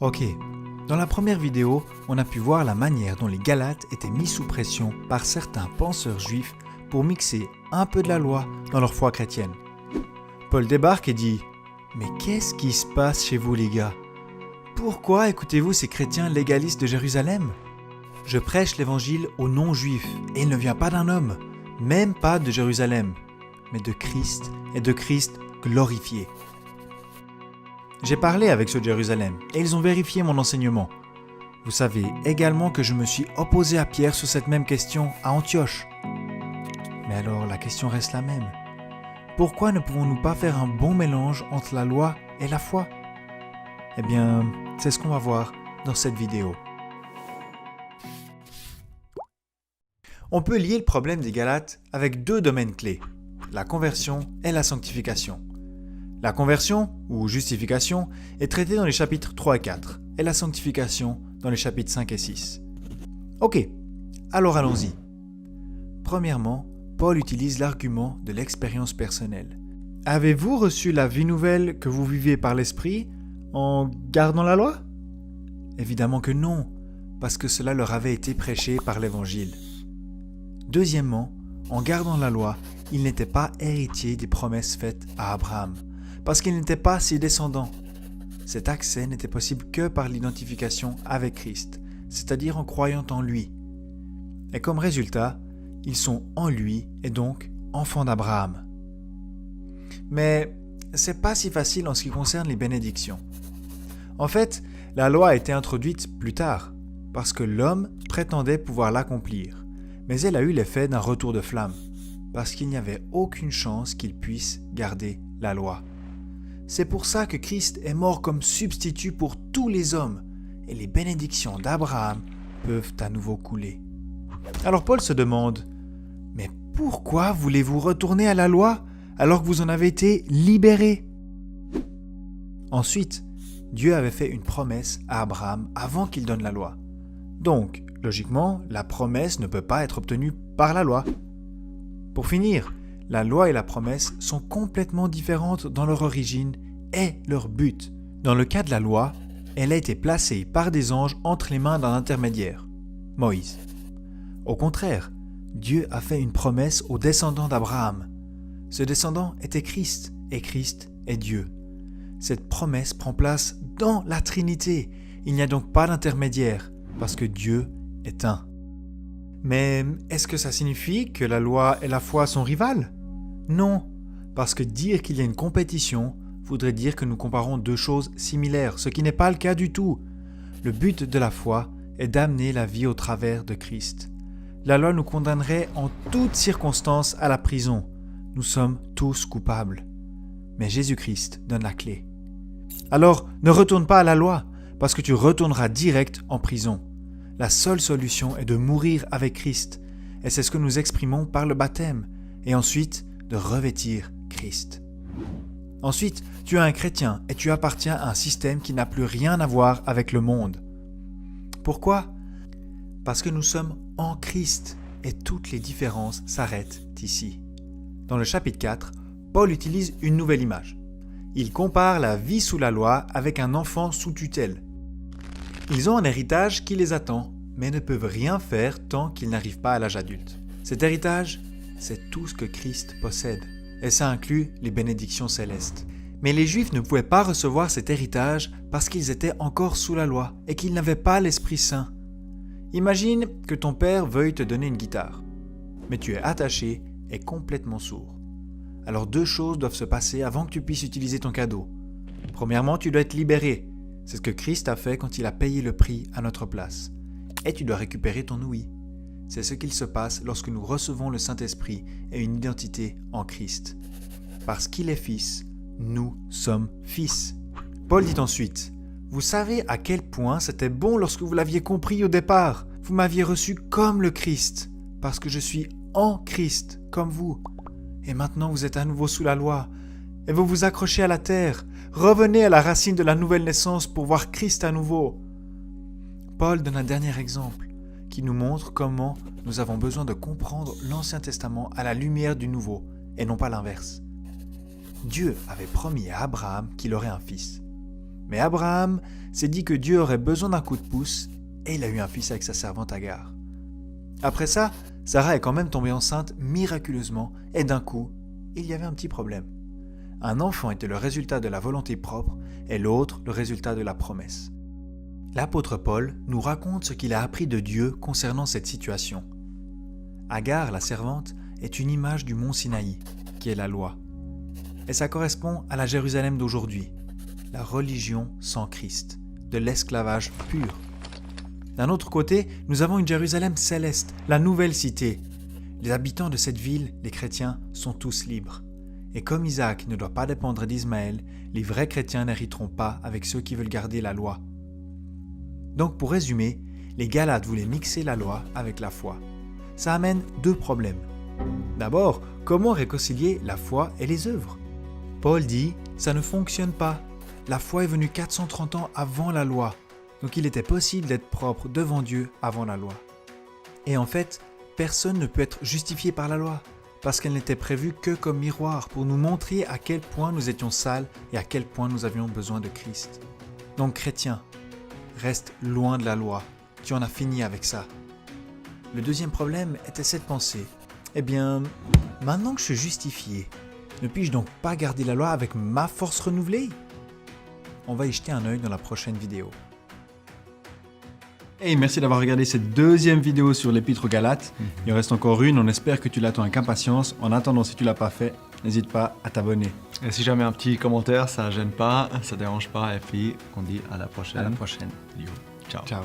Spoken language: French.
Ok, dans la première vidéo, on a pu voir la manière dont les Galates étaient mis sous pression par certains penseurs juifs pour mixer un peu de la loi dans leur foi chrétienne. Paul débarque et dit « Mais qu'est-ce qui se passe chez vous les gars? Pourquoi écoutez-vous ces chrétiens légalistes de Jérusalem? Je prêche l'évangile aux non-juifs et il ne vient pas d'un homme, même pas de Jérusalem, mais de Christ et de Christ glorifié. » J'ai parlé avec ceux de Jérusalem et ils ont vérifié mon enseignement. Vous savez également que je me suis opposé à Pierre sur cette même question à Antioche. Mais alors la question reste la même. Pourquoi ne pouvons-nous pas faire un bon mélange entre la loi et la foi? Eh bien, c'est ce qu'on va voir dans cette vidéo. On peut lier le problème des Galates avec deux domaines clés, la conversion et la sanctification. La conversion, ou justification, est traitée dans les chapitres 3 et 4, et la sanctification dans les chapitres 5 et 6. Ok, alors allons-y. Premièrement, Paul utilise l'argument de l'expérience personnelle. Avez-vous reçu la vie nouvelle que vous vivez par l'esprit en gardant la loi? Évidemment que non, parce que cela leur avait été prêché par l'évangile. Deuxièmement, en gardant la loi, ils n'étaient pas héritiers des promesses faites à Abraham, parce qu'ils n'étaient pas ses descendants. Cet accès n'était possible que par l'identification avec Christ, c'est-à-dire en croyant en lui. Et comme résultat, ils sont en lui et donc enfants d'Abraham. Mais c'est pas si facile en ce qui concerne les bénédictions. En fait, la loi a été introduite plus tard, parce que l'homme prétendait pouvoir l'accomplir, mais elle a eu l'effet d'un retour de flamme, parce qu'il n'y avait aucune chance qu'il puisse garder la loi. C'est pour ça que Christ est mort comme substitut pour tous les hommes, et les bénédictions d'Abraham peuvent à nouveau couler. Alors Paul se demande, mais pourquoi voulez-vous retourner à la loi alors que vous en avez été libérés? Ensuite, Dieu avait fait une promesse à Abraham avant qu'il donne la loi. Donc, logiquement, la promesse ne peut pas être obtenue par la loi. Pour finir, la loi et la promesse sont complètement différentes dans leur origine et leur but. Dans le cas de la loi, elle a été placée par des anges entre les mains d'un intermédiaire, Moïse. Au contraire, Dieu a fait une promesse aux descendants d'Abraham. Ce descendant était Christ, et Christ est Dieu. Cette promesse prend place dans la Trinité. Il n'y a donc pas d'intermédiaire, parce que Dieu est un. Mais est-ce que ça signifie que la loi et la foi sont rivales? Non, parce que dire qu'il y a une compétition voudrait dire que nous comparons deux choses similaires, ce qui n'est pas le cas du tout. Le but de la foi est d'amener la vie au travers de Christ. La loi nous condamnerait en toutes circonstances à la prison. Nous sommes tous coupables. Mais Jésus-Christ donne la clé. Alors, ne retourne pas à la loi, parce que tu retourneras direct en prison. La seule solution est de mourir avec Christ, et c'est ce que nous exprimons par le baptême, et ensuite de revêtir Christ. Ensuite, tu es un chrétien et tu appartiens à un système qui n'a plus rien à voir avec le monde. Pourquoi? Parce que nous sommes en Christ, et toutes les différences s'arrêtent ici. Dans le chapitre 4, Paul utilise une nouvelle image. Il compare la vie sous la loi avec un enfant sous tutelle. Ils ont un héritage qui les attend, mais ne peuvent rien faire tant qu'ils n'arrivent pas à l'âge adulte. Cet héritage, c'est tout ce que Christ possède, et ça inclut les bénédictions célestes. Mais les Juifs ne pouvaient pas recevoir cet héritage parce qu'ils étaient encore sous la loi et qu'ils n'avaient pas l'Esprit Saint. Imagine que ton père veuille te donner une guitare, mais tu es attaché et complètement sourd. Alors deux choses doivent se passer avant que tu puisses utiliser ton cadeau. Premièrement, tu dois être libéré. C'est ce que Christ a fait quand il a payé le prix à notre place. Et tu dois récupérer ton ouïe. C'est ce qu'il se passe lorsque nous recevons le Saint-Esprit et une identité en Christ. Parce qu'il est Fils, nous sommes fils. Paul dit ensuite, « Vous savez à quel point c'était bon lorsque vous l'aviez compris au départ. Vous m'aviez reçu comme le Christ, parce que je suis en Christ, comme vous. Et maintenant vous êtes à nouveau sous la loi, et vous vous accrochez à la terre. Revenez à la racine de la nouvelle naissance pour voir Christ à nouveau. » Paul donne un dernier exemple qui nous montre comment nous avons besoin de comprendre l'Ancien Testament à la lumière du Nouveau, et non pas l'inverse. Dieu avait promis à Abraham qu'il aurait un fils. Mais Abraham s'est dit que Dieu aurait besoin d'un coup de pouce et il a eu un fils avec sa servante Agar. Après ça, Sarah est quand même tombée enceinte miraculeusement et d'un coup, il y avait un petit problème. Un enfant était le résultat de la volonté propre et l'autre le résultat de la promesse. L'apôtre Paul nous raconte ce qu'il a appris de Dieu concernant cette situation. Agar, la servante, est une image du mont Sinaï, qui est la loi. Et ça correspond à la Jérusalem d'aujourd'hui, la religion sans Christ, de l'esclavage pur. D'un autre côté, nous avons une Jérusalem céleste, la nouvelle cité. Les habitants de cette ville, les chrétiens, sont tous libres. Et comme Isaac ne doit pas dépendre d'Ismaël, les vrais chrétiens n'hériteront pas avec ceux qui veulent garder la loi. Donc pour résumer, les Galates voulaient mixer la loi avec la foi. Ça amène deux problèmes. D'abord, comment réconcilier la foi et les œuvres ? Paul dit, ça ne fonctionne pas. La foi est venue 430 ans avant la loi, donc il était possible d'être propre devant Dieu avant la loi. Et en fait, personne ne peut être justifié par la loi, parce qu'elle n'était prévue que comme miroir pour nous montrer à quel point nous étions sales et à quel point nous avions besoin de Christ. Donc chrétien, reste loin de la loi, tu en as fini avec ça. Le deuxième problème était cette pensée. Eh bien, maintenant que je suis justifié, ne puis-je donc pas garder la loi avec ma force renouvelée ? On va y jeter un œil dans la prochaine vidéo. Hey, merci d'avoir regardé cette deuxième vidéo sur l'Épître aux Galates. Il en reste encore une, on espère que tu l'attends avec impatience. En attendant, si tu ne l'as pas fait, n'hésite pas à t'abonner. Et si jamais un petit commentaire, ça gêne pas, ça dérange pas, et puis on dit à la prochaine. À la prochaine. Ciao. Ciao.